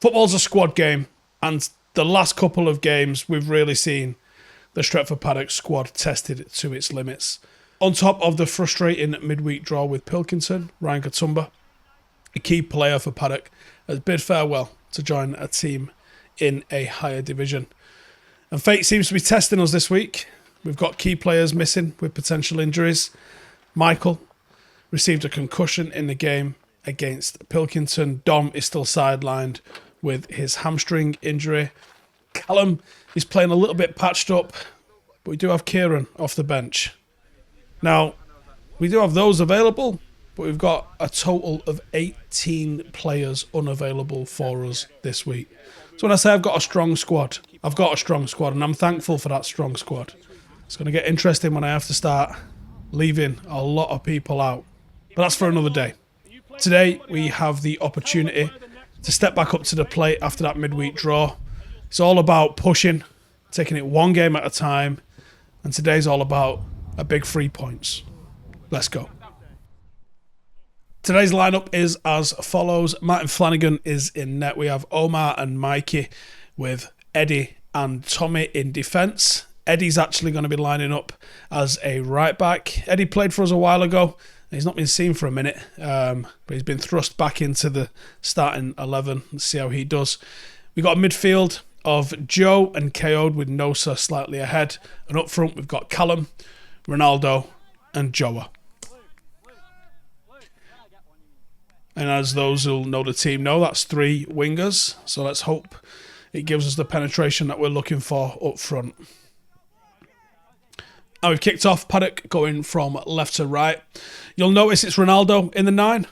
Football's a squad game, and the last couple of games we've really seen the Stretford Paddock squad tested to its limits. On top of the frustrating midweek draw with Pilkington, Ryan Katoomba, a key player for Paddock, has bid farewell to join a team in a higher division. And fate seems to be testing us this week. We've got key players missing with potential injuries. Michael received a concussion in the game against Pilkington. Dom is still sidelined with his hamstring injury. Callum is playing a little bit patched up, but we do have Kieran off the bench. Now, we do have those available, but we've got a total of 18 players unavailable for us this week. So when I say I've got a strong squad, I've got a strong squad, and I'm thankful for that strong squad. It's going to get interesting when I have to start leaving a lot of people out. But that's for another day. Today, we have the opportunity to step back up to the plate after that midweek draw. It's all about pushing, taking it one game at a time, and today's all about a big 3 points. Let's go. Today's lineup is as follows. Martin Flanagan is in net. We have Omar and Mikey with Eddie and Tommy in defence. Eddie's actually going to be lining up as a right back. Eddie played for us a while ago. He's not been seen for a minute, but he's been thrust back into the starting 11. Let's see how he does. We've got a midfield of Joe and KO'd with Nosa slightly ahead. And up front, we've got Callum, Ronaldo and Joa. And as those who know the team know, that's 3 wingers. So let's hope it gives us the penetration that we're looking for up front. Now we've kicked off. Paddock going from left to right. You'll notice it's Ronaldo in the 9.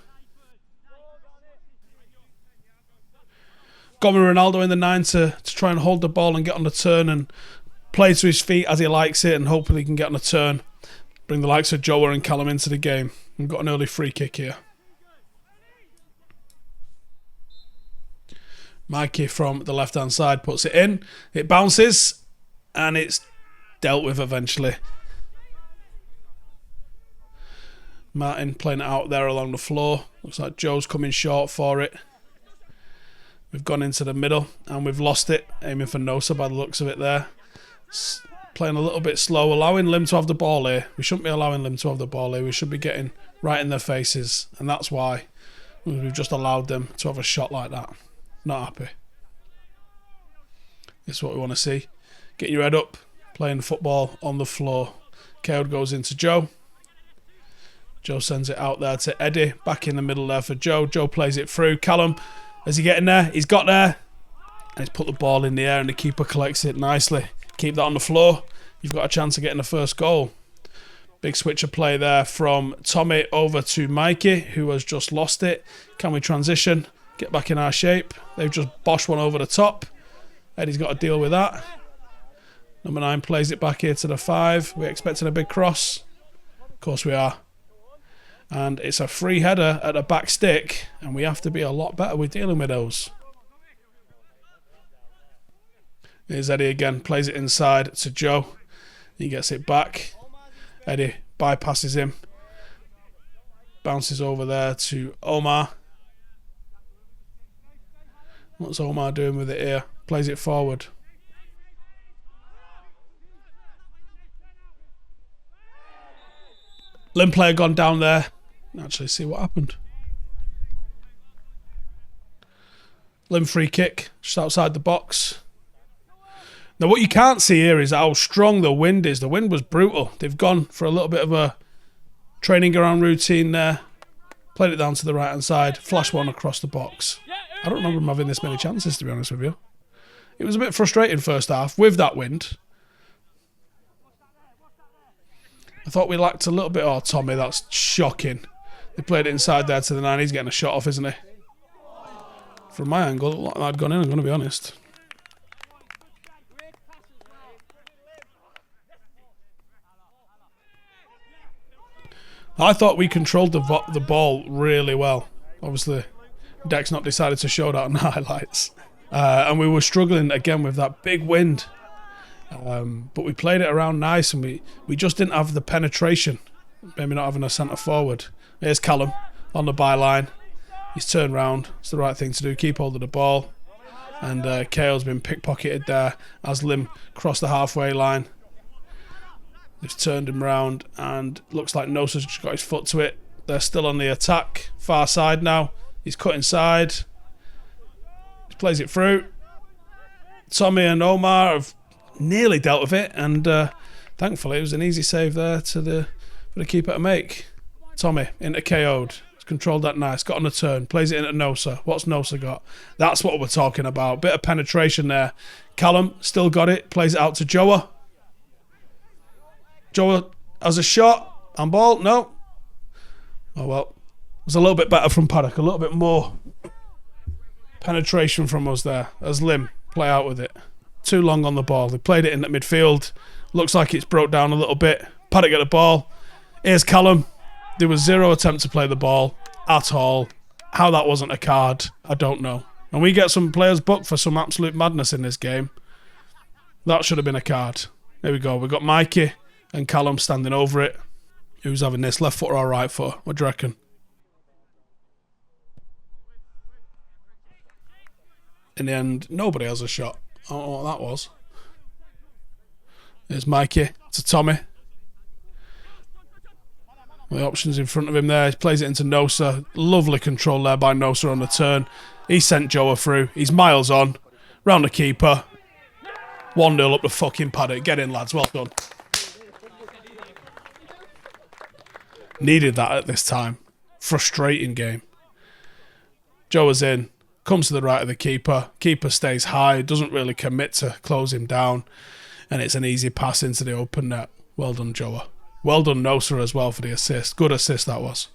Got me Ronaldo in the 9 to try and hold the ball and get on the turn and play to his feet as he likes it, and hopefully he can get on the turn. Bring the likes of Joa and Callum into the game. We've got an early free kick here. Mikey from the left-hand side puts it in. It bounces, and it's dealt with eventually. Martin playing it out there along the floor. Looks like Joe's coming short for it. We've gone into the middle, and we've lost it. Aiming for Nosa by the looks of it there. Playing a little bit slow, allowing Lymm to have the ball here. We shouldn't be allowing Lymm to have the ball here. We should be getting right in their faces, and that's why we've just allowed them to have a shot like that. Not happy. This is what we want to see. Get your head up, playing football on the floor. KO goes into Joe. Joe sends it out there to Eddie. Back in the middle there for Joe. Joe plays it through. Callum, is he getting there? He's got there. And he's put the ball in the air, and the keeper collects it nicely. Keep that on the floor. You've got a chance of getting the first goal. Big switch of play there from Tommy over to Mikey, who has just lost it. Can we transition? Get back in our shape. They've just boshed one over the top. Eddie's got to deal with that. Number 9 plays it back here to the 5. We're expecting a big cross. Of course we are. And it's a free header at the back stick, and we have to be a lot better with dealing with those. Here's Eddie again. Plays it inside to Joe. He gets it back. Eddie bypasses him. Bounces over there to Omar. What's Omar doing with it here? Plays it forward. Lymm player gone down there. Actually, see what happened. Lymm free kick, just outside the box. Now, what you can't see here is how strong the wind is. The wind was brutal. They've gone for a little bit of a training ground routine there. Played it down to the right-hand side. Flash one across the box. I don't remember him having this many chances, to be honest with you. It was a bit frustrating first half with that wind. I thought we lacked a little bit. Oh, Tommy, that's shocking. They played it inside there to the 9. He's getting a shot off, isn't he? From my angle, it looked like I'd gone in, I'm going to be honest. I thought we controlled the ball really well. Obviously, Deck's not decided to show that on the highlights. And we were struggling again with that big wind. But we played it around nice, and we just didn't have the penetration. Maybe not having a centre forward. Here's Callum on the byline. He's turned round. It's the right thing to do. Keep hold of the ball. And KO's been pickpocketed there as Lymm crossed the halfway line. They've turned him round and looks like Nosa's just got his foot to it. They're still on the attack. Far side now. He's cut inside. He plays it through. Tommy and Omar have nearly dealt with it, and thankfully it was an easy save there for the keeper to make. Tommy into KO'd. He's controlled that nice. Got on a turn. Plays it into Nosa. What's Nosa got? That's what we're talking about. Bit of penetration there. Callum still got it. Plays it out to Joa. Joa has a shot. On ball. No. Oh well. It was a little bit better from Paddock. A little bit more penetration from us there as Lymm play out with it. Too long on the ball. They played it in at midfield. Looks like it's broke down a little bit. Paddock get the ball. Here's Callum. There was zero attempt to play the ball at all. How that wasn't a card, I don't know. And we get some players booked for some absolute madness in this game. That should have been a card. There we go. We've got Mikey and Callum standing over it. Who's having this? Left foot or right foot? What do you reckon? In the end, nobody has a shot. I don't know what that was. There's Mikey to Tommy. The options in front of him there. He plays it into Nosa. Lovely control there by Nosa on the turn. He sent Joa through. He's miles on. Round the keeper. 1-0 up the fucking Paddock. Get in, lads. Well done. Needed that at this time. Frustrating game. Joa's in. Comes to the right of the keeper. Keeper stays high. Doesn't really commit to close him down. And it's an easy pass into the open net. Well done, Joa. Well done, Nosa, as well, for the assist. Good assist, that was.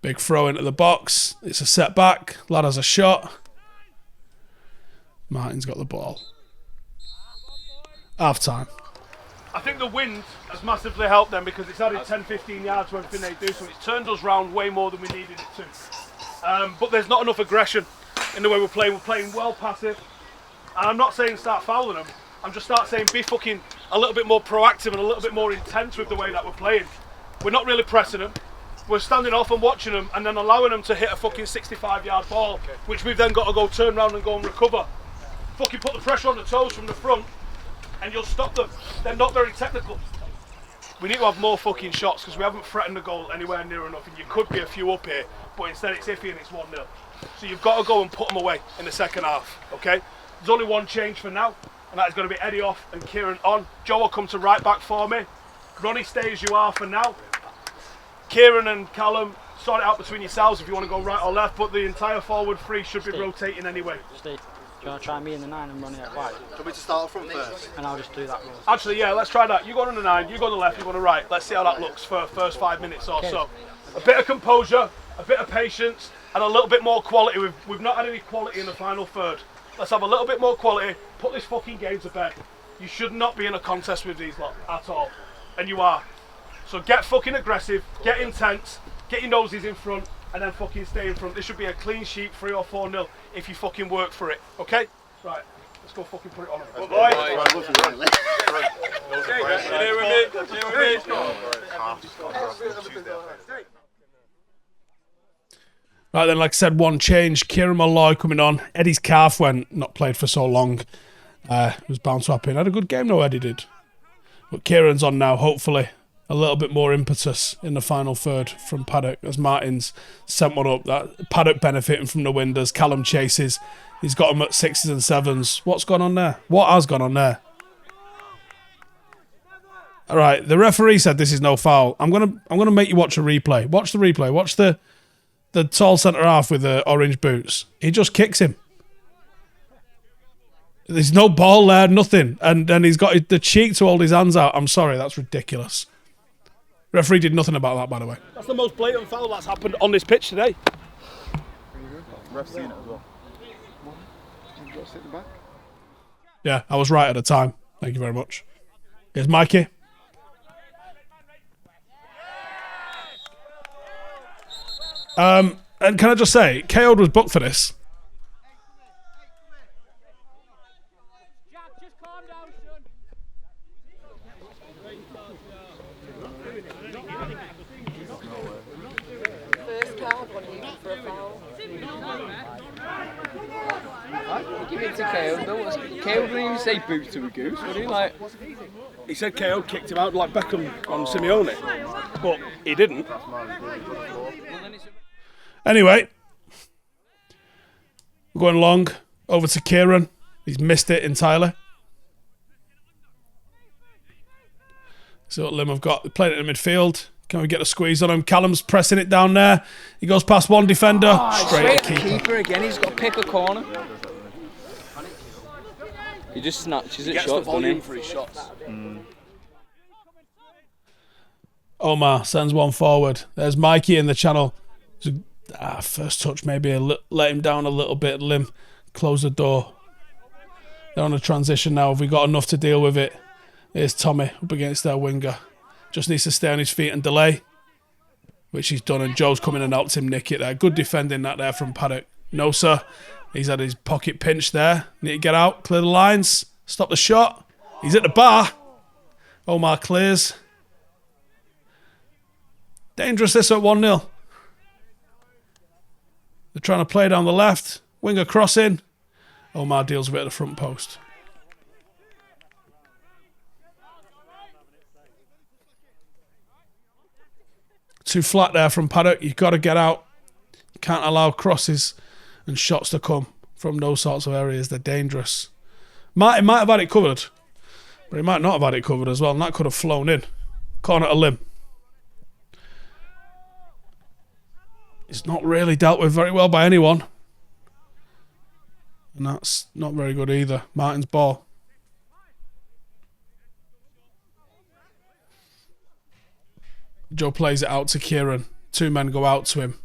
Big throw into the box. It's a setback. Lad has a shot. Martin's got the ball. Half time. I think the wind has massively helped them because it's added 10-15 yards to everything they do, so it's turned us round way more than we needed it to. But there's not enough aggression in the way we're playing. We're playing well passive. And I'm not saying start fouling them. I'm just start saying be fucking a little bit more proactive and a little bit more intense with the way that we're playing. We're not really pressing them. We're standing off and watching them and then allowing them to hit a fucking 65-yard ball, which we've then got to go turn around and go and recover. Fucking put the pressure on the toes from the front and you'll stop them. They're not very technical. We need to have more fucking shots because we haven't threatened the goal anywhere near enough, and you could be a few up here, but instead it's iffy and it's 1-0. So you've got to go and put them away in the second half, okay? There's only one change for now, and that is going to be Eddie off and Kieran on. Joe will come to right back for me. Ronnie, stay as you are for now. Kieran and Callum, sort it out between yourselves if you want to go right or left, but the entire forward three should be rotating anyway. Steve, do you want to try me in the 9 and Ronnie out wide? Do you want me to start from first? And I'll just do that role. Actually, yeah, let's try that. You go on the 9, you go on the left, you go on the right. Let's see how that looks for the first 5 minutes or so. A bit of composure, a bit of patience, and a little bit more quality. We've not had any quality in the final third. Let's have a little bit more quality, put this fucking game to bed. You should not be in a contest with these lot at all. And you are. So get fucking aggressive, get intense, get your noses in front, and then fucking stay in front. This should be a clean sheet, 3 or 4-0, if you fucking work for it, okay? Right, let's go fucking put it on. Good boy. Right then, like I said, one change. Kieran Malloy coming on. Eddie's calf went, not played for so long. Was bound to happen. Had a good game though, Eddie did. But Kieran's on now, hopefully. A little bit more impetus in the final third from Paddock as Martin's sent one up. That Paddock benefiting from the wind as Callum chases. He's got him at 6s and 7s. What's gone on there? What has gone on there? All right, the referee said this is no foul. I'm gonna make you watch a replay. Watch the replay. Watch the tall centre half with the orange boots. He just kicks him. There's no ball there, nothing, and he's got the cheek to hold his hands out. I'm sorry, that's ridiculous. Referee did nothing about that, by the way. That's the most blatant foul that's happened on this pitch today. Ref's seen it as well. Yeah, I was right at the time. Thank you very much. Here's Mikey. And can I just say, KO was booked for this. give it to KO. KO didn't even say boo to a goose, would he? Like, He said KO kicked him out like Beckham on Simeone, but he didn't. Anyway, we're going long over to Kieran. He's missed it entirely. So what Lymm have got. They're playing it in midfield. Can we get a squeeze on him? Callum's pressing it down there. He goes past one defender. Straight at the keeper again. He's got to pick a corner. He just snatches it shots, doesn't he? For his shots. Omar sends one forward. There's Mikey in the channel. First touch maybe let him down a little bit. Lymm close the door. They're on a transition now. Have we got enough to deal with it? Here's Tommy up against their winger. Just needs to stay on his feet and delay, which he's done, and Joe's come in and helped him nick it there. Good defending that there from Paddock. No, sir. He's had his pocket pinched there. Need to get out, clear the lines, stop the shot. He's at the bar. Omar clears. Dangerous this at 1-0. They're trying to play down the left. Winger crossing. Omar deals with it at the front post. Too flat there from Paddock. You've got to get out. You can't allow crosses and shots to come from those sorts of areas. They're dangerous. He might have had it covered, but he might not have had it covered as well, and that could have flown in. Corner to Lymm. It's not really dealt with very well by anyone. And that's not very good either. Martin's ball. Joe plays it out to Kieran. Two men go out to him.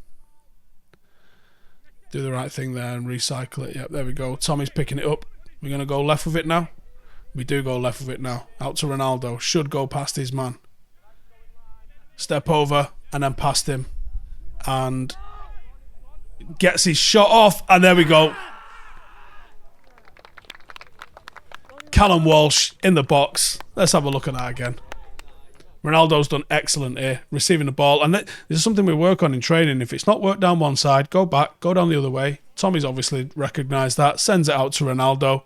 Do the right thing there and recycle it. Yep, there we go. Tommy's picking it up. We're going to go left with it now. We do go left with it now. Out to Ronaldo. Should go past his man. Step over and then past him. And gets his shot off. And there we go. Callum Walsh in the box. Let's have a look at that again. Ronaldo's done excellent here, receiving the ball. And this is something we work on in training. If it's not worked down one side, go back, go down the other way. Tommy's obviously recognised that, sends it out to Ronaldo.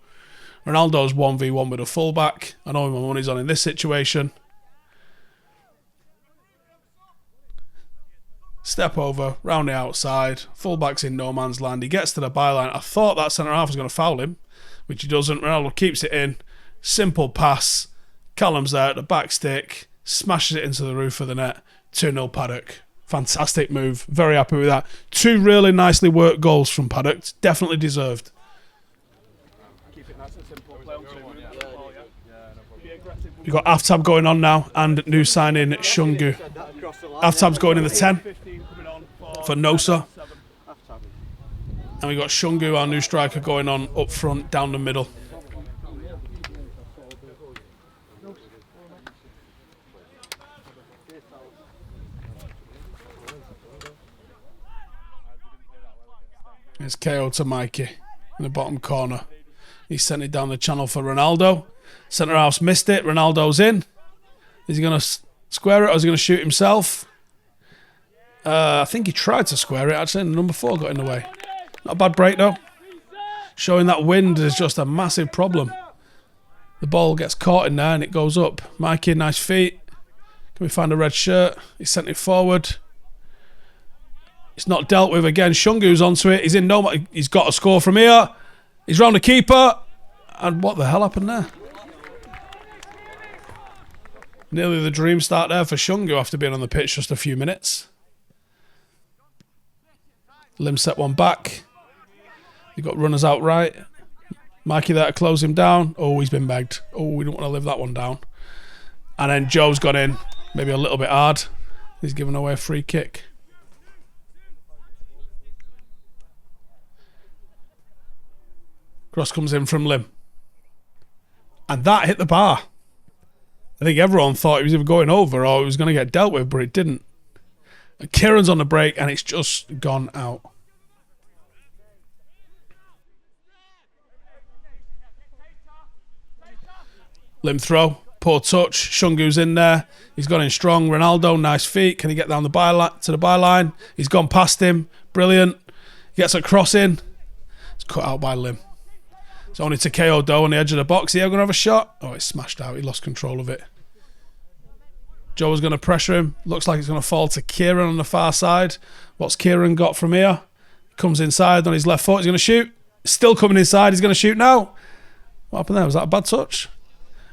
Ronaldo's 1v1 with a fullback. I know my money's on in this situation. Step over, round the outside. Fullback's in no man's land. He gets to the byline. I thought that centre-half was going to foul him, which he doesn't. Ronaldo keeps it in. Simple pass. Callum's there at the back stick. Smashes it into the roof of the net. 2-0 Paddock. Fantastic move. Very happy with that. Two really nicely worked goals from Paddock. Definitely deserved. We've got half-time going on now and new signing Shungu. Half-time's going in the 10 for Nosa. And we've got Shungu, our new striker, going on up front, down the middle. It's KO to Mikey in the bottom corner. He sent it down the channel for Ronaldo. Centre half's missed it. Ronaldo's in. Is he going to square it or is he going to shoot himself? I think he tried to square it actually, and number 4 got in the way. Not a bad break though. Showing that wind is just a massive problem. The ball gets caught in there and it goes up. Mikey, nice feet. Can we find a red shirt? He sent it forward. It's not dealt with again. Shungu's onto it. He's in no. He's got a score from here. He's round the keeper. And what the hell happened there? Nearly the dream start there for Shungu after being on the pitch just a few minutes. Lymm set one back. You've got runners out right. Mikey there to close him down. Oh, he's been begged. Oh, we don't want to live that one down. And then Joe's got in. Maybe a little bit hard. He's given away a free kick. Cross comes in from Lymm. And that hit the bar. I think everyone thought it was either going over or it was going to get dealt with, but it didn't. And Kieran's on the break and it's just gone out. Lymm throw. Poor touch. Shungu's in there. He's gone in strong. Ronaldo, nice feet. Can he get down the byline to the byline? He's gone past him. Brilliant. He gets a cross in. It's cut out by Lymm. It's only to KO Doe on the edge of the box. Here, going to have a shot. Oh, it's smashed out. He lost control of it. Joe's going to pressure him. Looks like it's going to fall to Kieran on the far side. What's Kieran got from here? Comes inside on his left foot. He's going to shoot. Still coming inside. He's going to shoot now. What happened there? Was that a bad touch?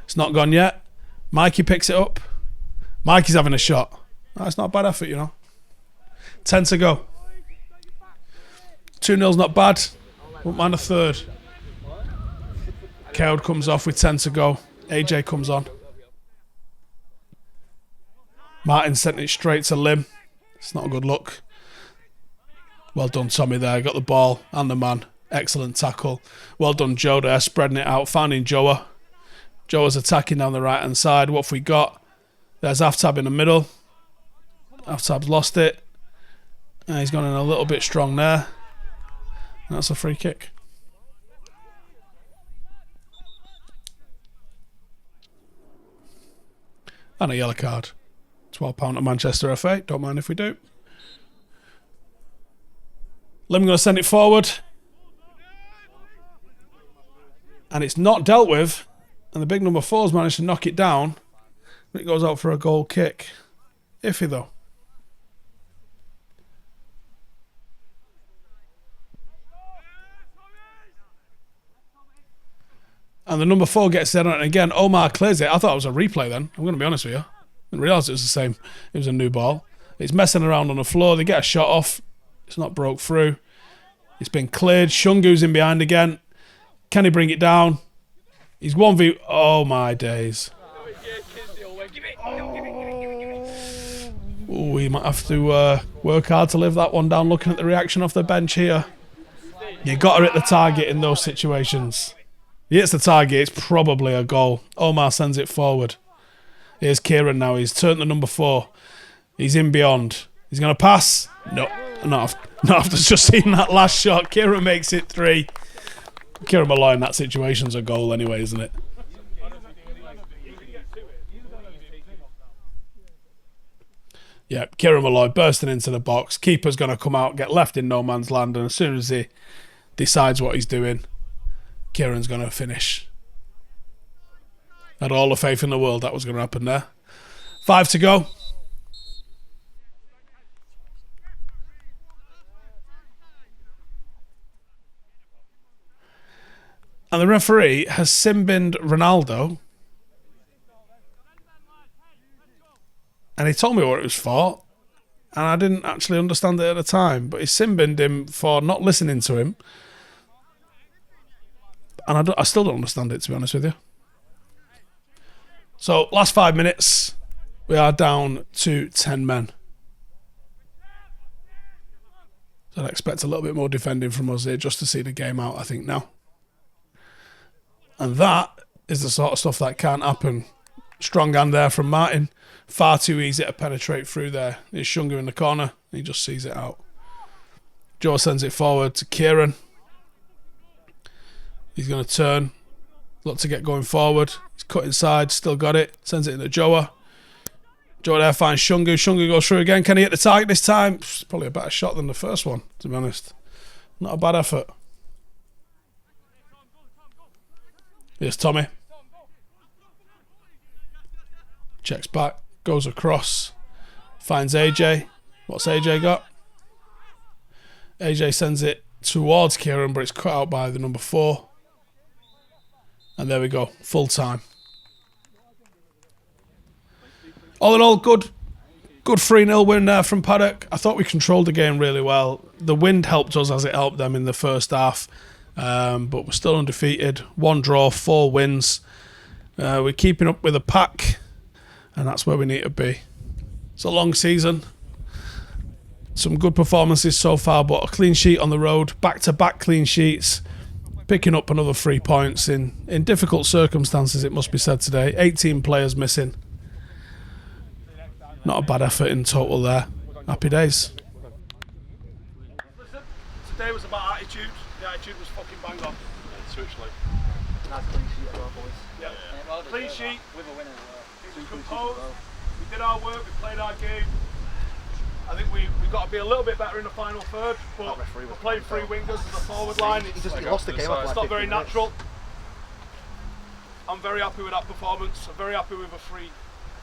It's not gone yet. Mikey picks it up. Mikey's having a shot. That's not a bad effort, you know. 10 to go. 2-0's not bad. Won't mind a third. Cowd comes off with 10 to go. AJ comes on. Martin sent it straight to Lymm. It's not a good look. Well done, Tommy, there. Got the ball and the man. Excellent tackle. Well done, Joe, there. Spreading it out. Finding Joa. Joa's attacking down the right-hand side. What have we got? There's Aftab in the middle. Aftab's lost it. And he's gone in a little bit strong there. And that's a free kick. And a yellow card. £12 to Manchester FA. Don't mind if we do. Lymm going to send it forward. And it's not dealt with. And the big number 4's managed to knock it down. But it goes out for a goal kick. Iffy though. And the number 4 gets there on it again. Omar clears it. I thought it was a replay then. I'm going to be honest with you. I didn't realise it was the same. It was a new ball. It's messing around on the floor. They get a shot off. It's not broke through. It's been cleared. Shungu's in behind again. Can he bring it down? He's 1v... Oh, my days. Oh, he might have to work hard to live that one down looking at the reaction off the bench here. You got to hit the target in those situations. He hits the target, it's probably a goal. Omar sends it forward. Here's Kieran now. He's turned to number 4. He's in beyond. He's going to pass. No, not after just seeing that last shot. Kieran makes it 3. Kieran Malloy in that situation's a goal anyway, isn't it? Yeah, Kieran Malloy bursting into the box. Keeper's going to come out, get left in no man's land, and as soon as he decides what he's doing, Kieran's going to finish. Had all the faith in the world that was going to happen there. 5 to go. And the referee has sin-binned Ronaldo. And he told me what it was for. And I didn't actually understand it at the time. But he sin-binned him for not listening to him. And I still don't understand it, to be honest with you. So, last 5 minutes. We are down to 10 men. So I'd expect a little bit more defending from us here just to see the game out, I think, now. And that is the sort of stuff that can't happen. Strong hand there from Martin. Far too easy to penetrate through there. There's Shungu in the corner. He just sees it out. Joe sends it forward to Kieran. He's going to turn. Look to get going forward. He's cut inside. Still got it. Sends it into Joa. Joa there finds Shungu. Shungu goes through again. Can he hit the target this time? It's probably a better shot than the first one, to be honest. Not a bad effort. Here's Tommy. Checks back. Goes across. Finds AJ. What's AJ got? AJ sends it towards Kieran, but it's cut out by the number 4. And there we go. Full time. All in all, good 3-0 win there from Paddock. I thought we controlled the game really well. The wind helped us as it helped them in the first half. But we're still undefeated. 1 draw, 4 wins. We're keeping up with the pack. And that's where we need to be. It's a long season. Some good performances so far, but a clean sheet on the road. Back-to-back clean sheets. Picking up another 3 points in difficult circumstances, it must be said today. 18 players missing. Not a bad effort in total there. Happy days. Listen, today was about attitude. The attitude was fucking bang on. Switch like. Nice clean sheet as well, boys. Yeah. Well Clean deserved sheet. that. With a winner as well. We composed. We did our work. We played our game. I think we've got to be a little bit better in the final third, but we're playing 3 wingers as a forward line. He lost the game. It's not very natural. I'm very happy with that performance. I'm very happy with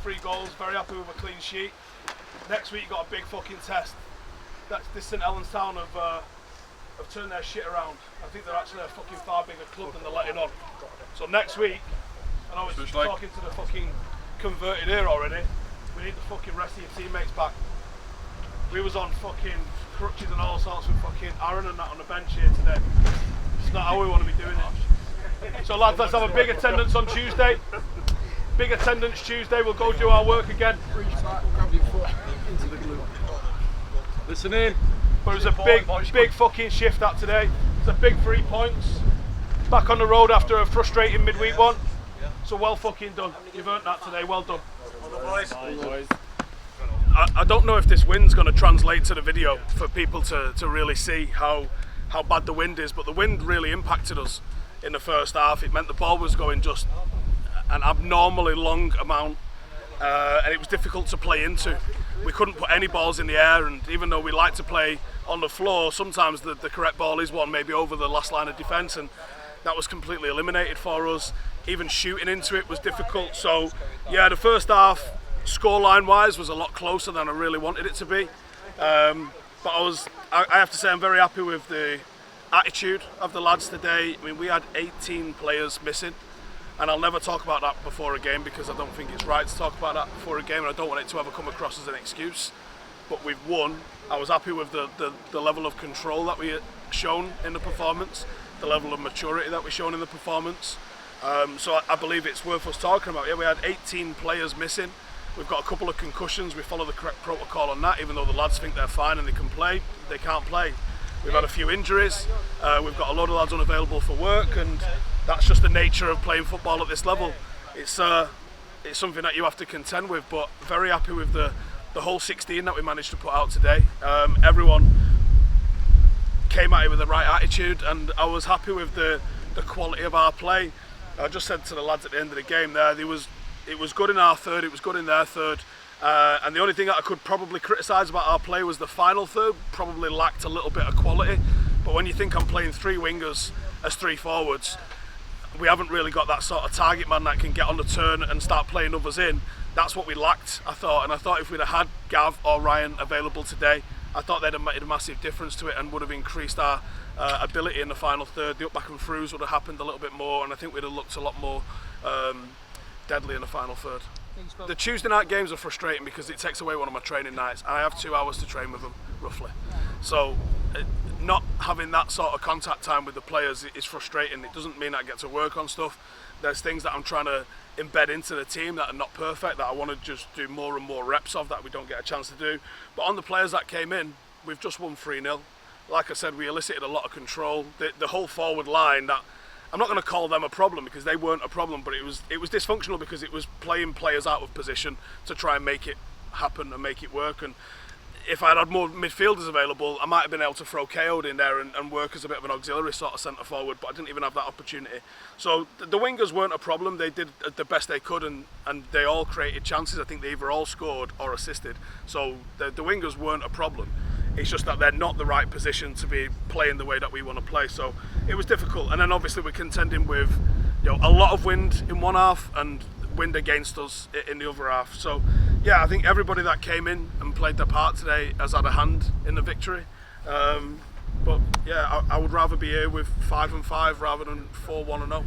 three goals, very happy with a clean sheet. Next week, you've got a big fucking test. This St Helens Town have turned their shit around. I think they're actually a fucking far bigger club than they're letting on. So next week, I know it's talking to the fucking converted here already, we need the fucking rest of your teammates back. We was on fucking crutches and all sorts with fucking Aaron and that on the bench here today. It's not how we want to be doing it. So lads, let's have a big attendance on Tuesday. Big attendance Tuesday, we'll go do our work again. Listen in. But it was a big fucking shift that today. It's a big 3 points. Back on the road after a frustrating midweek one. So well fucking done. You've earned that today, well done. I don't know if this wind's going to translate to the video for people to really see how bad the wind is, but the wind really impacted us in the first half. It meant the ball was going just an abnormally long amount, and it was difficult to play into. We couldn't put any balls in the air, and even though we like to play on the floor, sometimes the correct ball is one maybe over the last line of defence, and that was completely eliminated for us. Even shooting into it was difficult. So yeah, the first half, scoreline wise, was a lot closer than I really wanted it to be. But I have to say I'm very happy with the attitude of the lads today. I mean, we had 18 players missing, and I'll never talk about that before a game because I don't think it's right to talk about that before a game, and I don't want it to ever come across as an excuse. But we've won. I was happy with the level of control that we had shown in the performance, the level of maturity that we've shown in the performance. So I believe it's worth us talking about. Yeah, we had 18 players missing. We've got a couple of concussions. We follow the correct protocol on that, even though the lads think they're fine and they can play. They can't play. We've had a few injuries. We've got a load of lads unavailable for work, and that's just the nature of playing football at this level. It's something that you have to contend with, but very happy with the whole 16 that we managed to put out today. Everyone came at it with the right attitude, and I was happy with the quality of our play. I just said to the lads at the end of the game it was good in our third, it was good in their third, and the only thing that I could probably criticise about our play was the final third probably lacked a little bit of quality. But when you think I'm playing three wingers as three forwards, we haven't really got that sort of target man that can get on the turn and start playing others in. That's what we lacked, I thought, and I thought if we'd have had Gav or Ryan available today, I thought they'd have made a massive difference to it and would have increased our ability in the final third. The up, back and throughs would have happened a little bit more, and I think we'd have looked a lot more deadly in the final third. The Tuesday night games are frustrating because it takes away one of my training nights, and I have 2 hours to train with them, roughly. So not having that sort of contact time with the players is frustrating. It doesn't mean I get to work on stuff. There's things that I'm trying to embed into the team that are not perfect, that I want to just do more and more reps of, that we don't get a chance to do. But on the players that came in, we've just won 3-0. Like I said, we elicited a lot of control. The whole forward line, that I'm not going to call them a problem because they weren't a problem, but it was dysfunctional because it was playing players out of position to try and make it happen and make it work. And if I'd had more midfielders available, I might have been able to throw KO'd in there and work as a bit of an auxiliary sort of centre forward, but I didn't even have that opportunity. So the wingers weren't a problem. They did the best they could, and they all created chances. I think they either all scored or assisted. So the wingers weren't a problem. It's just that they're not the right position to be playing the way that we want to play. So it was difficult. And then obviously we're contending with a lot of wind in one half and wind against us in the other half. So yeah, I think everybody that came in and played their part today has had a hand in the victory. But yeah, I would rather be here with 5-5 rather than 4-1-0.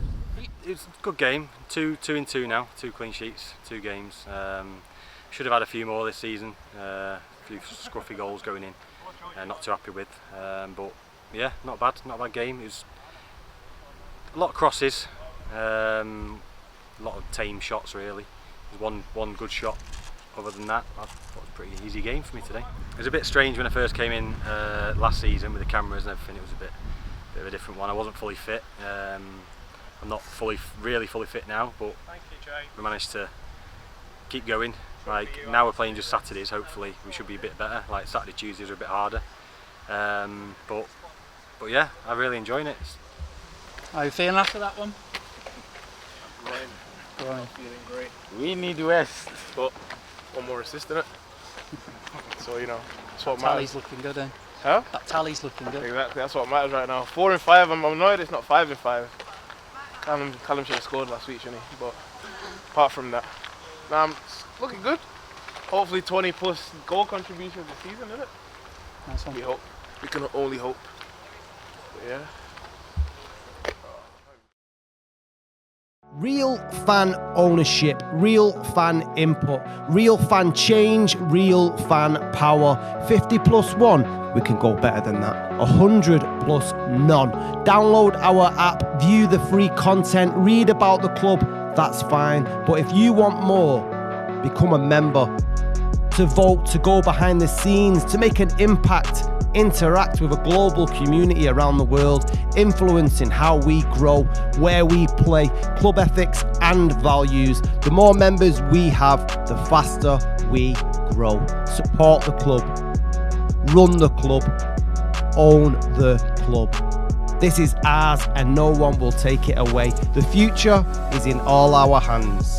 It's a good game. 2-2 now. 2 clean sheets, 2 games. Should have had a few more this season. A few scruffy goals going in. Not too happy with. But yeah, not a bad game. It was a lot of crosses. A lot of tame shots really. There's one good shot. Other than that, I thought it was a pretty easy game for me today. It was a bit strange when I first came in last season with the cameras and everything. It was a bit of a different one. I wasn't fully fit. I'm not really fully fit now, but we managed to keep going. Like now we're playing just Saturdays. Hopefully we should be a bit better. Like Saturday, Tuesdays are a bit harder. But yeah, I'm really enjoying it. How are you feeling after that one? Feeling great. We need West, but one more assist in it. So that's what matters. Tally's looking good, eh? Huh? That tally's looking good. Exactly, that's what matters right now. 4-5. I'm annoyed it's not 5-5. Callum should have scored last week, shouldn't he? But apart from that, it's looking good. Hopefully 20 plus goal contributions this season, isn't it? Nice one. We hope. We can only hope. But yeah. Real fan ownership, real fan input, real fan change, real fan power. 50 plus 1, we can go better than that. 100 plus none. Download our app, view the free content, read about the club, that's fine. But if you want more, become a member. To vote, to go behind the scenes, to make an impact, interact with a global community around the world, influencing how we grow, where we play, club ethics and values. The more members we have, the faster we grow. Support the club, run the club, own the club. This is ours and no one will take it away. The future is in all our hands.